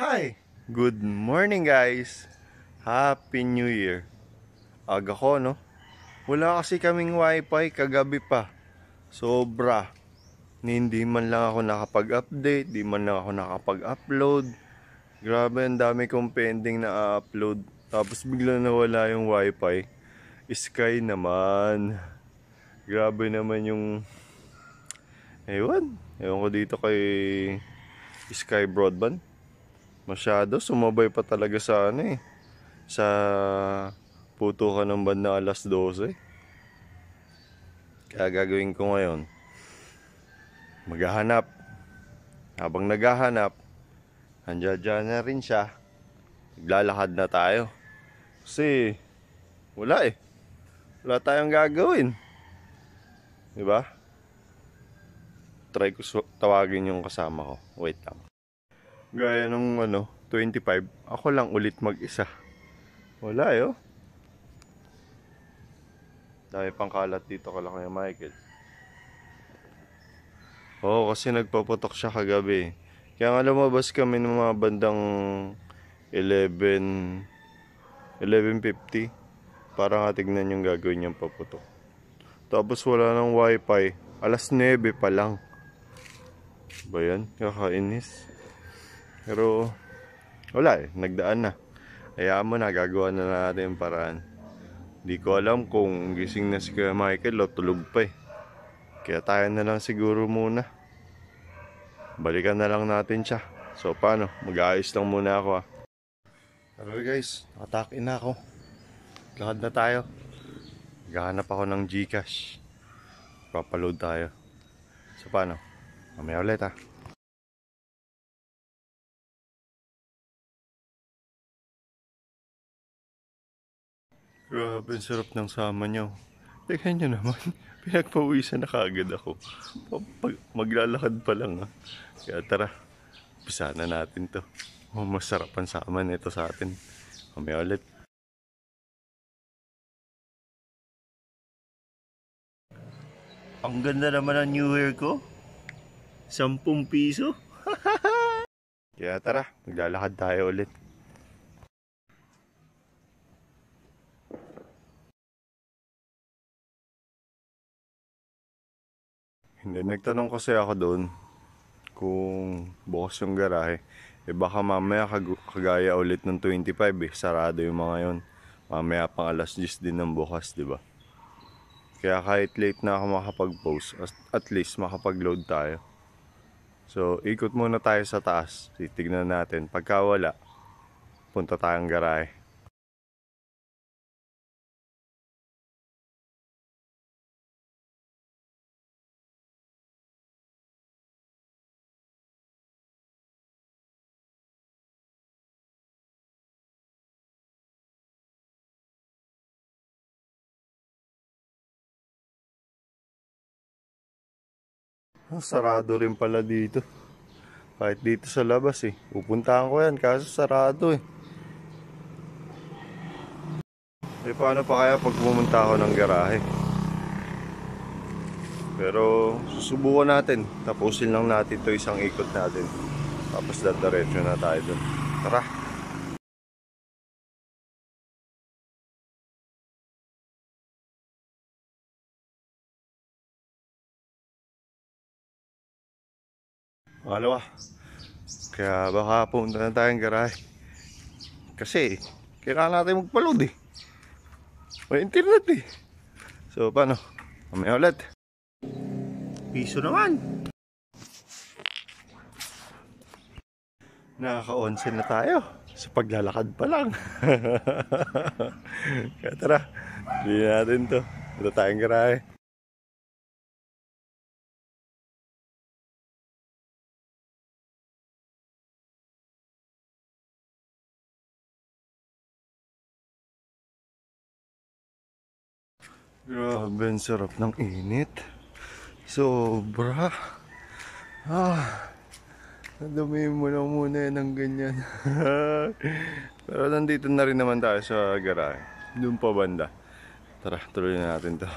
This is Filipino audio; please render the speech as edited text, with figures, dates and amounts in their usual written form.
Hi! Good morning guys! Happy New Year! Aga ko no? Wala kasi kaming wifi kagabi pa. Sobra. Hindi man lang ako nakapag-update, di man lang ako nakapag-upload. Grabe, ang dami kong pending na upload. Tapos bigla nawala yung wifi. Sky naman. Grabe naman yung... Ewan ko dito kay Sky Broadband. Masyado, sumabay pa talaga sa sa putukan ng banda alas 12. Kaya gagawin ko ngayon, maghahanap. Habang naghahanap, andyan na rin siya. Maglalakad na tayo. Kasi, wala eh. Wala tayong gagawin. Diba? Try ko tawagin yung kasama ko. Wait lang. Gaya nung 25, ako lang ulit mag-isa. Wala eh, oh. Dahil pang kalat dito kala kay Michael. Oo, kasi nagpaputok siya kagabi. Kaya nga lumabas kami ng mga bandang 11:50 para nga tignan yung gagawin niyang paputok. Tapos wala ng wifi. Alas 9 pa lang. Ba yan? Kakainis. Pero wala eh, nagdaan na. Hayaan mo na, gagawa na natin yung paraan. Di ko alam kung gising na si Michael o tulog pa eh. Kaya tayo na lang siguro muna. Balikan na lang natin siya. So paano? Mag-aayos lang muna ako ah. Pero guys, nakatake na ako. Lakad na tayo. Maghahanap ako ng Gcash. Papaload tayo. So paano? Mamaya ulit ah. Grabe, sarap ng sama nyo. Tingnan nyo naman, pinagpawisan na kaagad ako. Maglalakad pa lang ha. Kaya tara, umpisa na natin to. Masarap ang sama nito sa atin. Mamaya ulit. Ang ganda naman ang New Year ko. 10 piso. Kaya tara, maglalakad tayo ulit. Hindi, nagtanong kasi ako doon kung bukas yung garahe. Eh baka mamaya kagaya ulit ng 25 eh. Sarado yung mga yon. Mamaya pang alas 10 din ng bukas, di ba? Kaya kahit late na ako makapag-post, at least makapag-load tayo. So, ikot muna tayo sa taas. Titignan natin. Pagka wala, punta tayong garahe. Sarado rin pala dito. Kahit dito sa labas eh. Pupuntahan ko yan, kaso sarado eh. Eh paano pa kaya pag pumunta ako ng garahe? Pero susubukan natin. Tapusin lang natin to isang ikot natin. Tapos dadiretso na tayo dun. Tara! Pangalawa. Kaya baka pumunta na tayong garahe. Kasi kailangan natin magpa-load eh. May internet eh. So paano? Mamaya ulit. Piso naman. Nakaka-onsen na tayo. Sa paglalakad pa lang. Kaya tara. Bili natin to. Ito tayong garahe. Grabe, ang sarap ng init. Sobra. Nadumihin mo lang muna yan ng ganyan. Pero nandito na rin naman tayo sa garahe. Doon pa banda. Tara, tuloy na natin to.